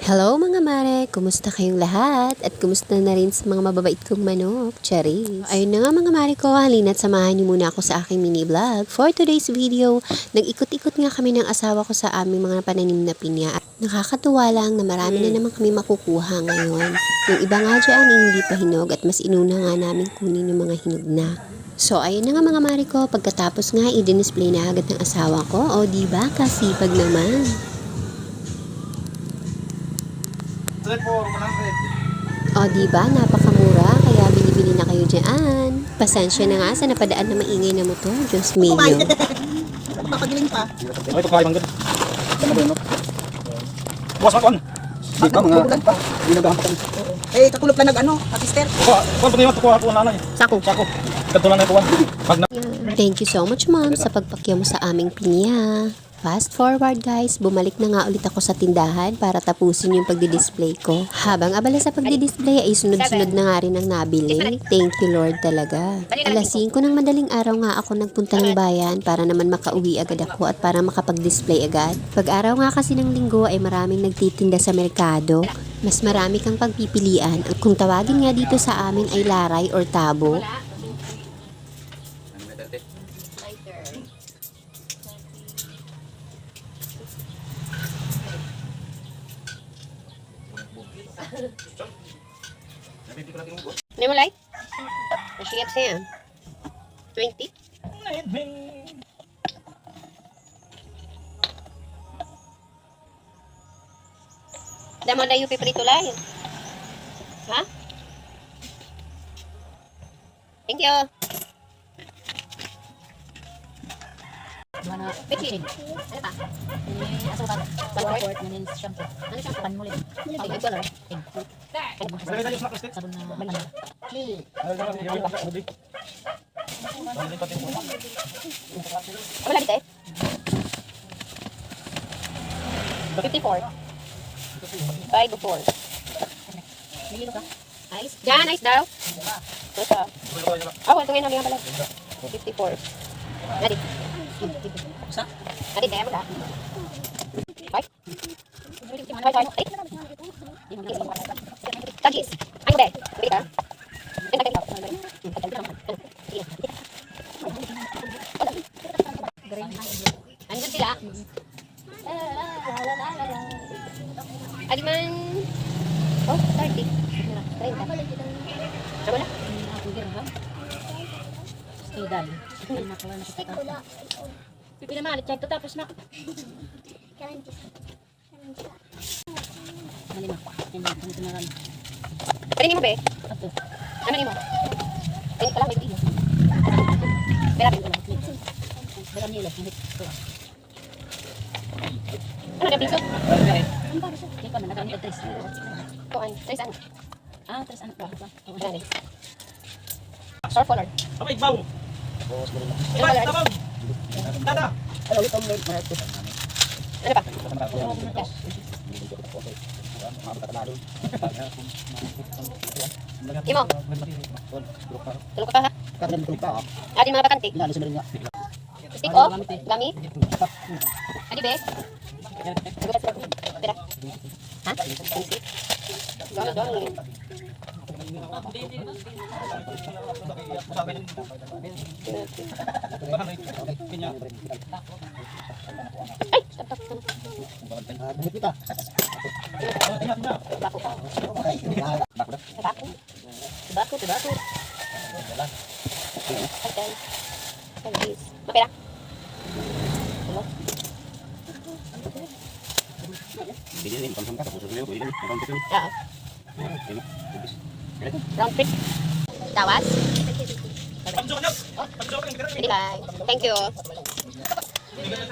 Hello mga mare! Kumusta kayong lahat? At kumusta na rin sa mga mababait kong manok? Charis! Ayun na nga mga mare ko, halina't samahan niyo muna ako sa aking mini vlog. For today's video, nag-ikot-ikot nga kami ng asawa ko sa aming mga pananim na pinya. At nakakatuwa lang na marami na naman kami makukuha ngayon. Yung iba nga dyan ay hindi pa hinog at mas inuna nga namin kunin yung mga hinog na. So, ayun na nga mga mare ko, pagkatapos nga i-display na agad ng asawa ko. O, diba? Kasipag naman. O, diba? Napakamura. Kaya bili-bili na kayo dyan. Pasensya na nga sa napadaan na maingay na motor. Diyos mio. Papagiling pa. Ay, ito kaya manggod. Bukas makon. Di ba mga ginagahan pa kami. Eh, kakulop lang nag-ano, sister. Kuha pa ngayon, kuha ako nanay. Sako. Sako. Katulan na ito. Pag na... Thank you so much, ma'am, sa pagpakyaw mo sa aming pinya. Fast forward guys, bumalik na nga ulit ako sa tindahan para tapusin yung pagdi-display ko. Habang abala sa pagdi-display ay sunod-sunod na nga rin ang nabili. Thank you Lord talaga. Alas 5 ng madaling araw nga ako nagpunta ng bayan para naman makauwi agad ako at para makapag-display agad. Pag-araw nga kasi ng linggo ay maraming nagtitinda sa merkado. Mas marami kang pagpipilian. Kung tawagin nga dito sa amin ay laray or tabo. Hindi mo like? Masigap siya. 20? Damo na yung piprito lang. Ha? Thank you. Mana Pitchin. Ano pa? ini asukan Panmuli? support manin shampoo Ano siya? panmuli Ay, ito lang. sabon na banana Wala dito eh. 54. 5 nililo ka Ice. Diyan, ice daw. Ito siya. Oh, ito ngayon nga pala. 54. Nadi. sa Nadi, kaya mo lang. Ay. Ay. Tagis. Ay, be. Bili ka. Andun sila. Aliman. Oh, 30. 30. Sama na. stay dal anak ko na kita pipi naman check to tapos na malima hindi na ran Panin mo, be. ato Ano ni mo? Panin pala, may video. Pera, dalam nilo hit to ano na piso? di pa na nagamit tres Kuan, 3 ano? tres anak pa Ano ni? Short collar. Abay, baw. Ano collar? Tabang. Dada. Ano pa? Imo. Tulog ka ha? Adi mga bakante. Stick off. Gamit. Adi be. Pera. Ha? Gamit. Ay! Stop. Tobacco. Okay. Service. Mapera. Hello? Oo. Round trip. Tawas? Hindi bye. Thank you.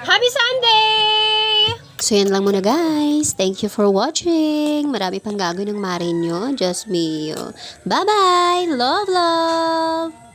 Happy Sunday! So yan lang muna guys. Thank you for watching. Marami pang gagawin ng mare nyo. Just me. Bye-bye! Love!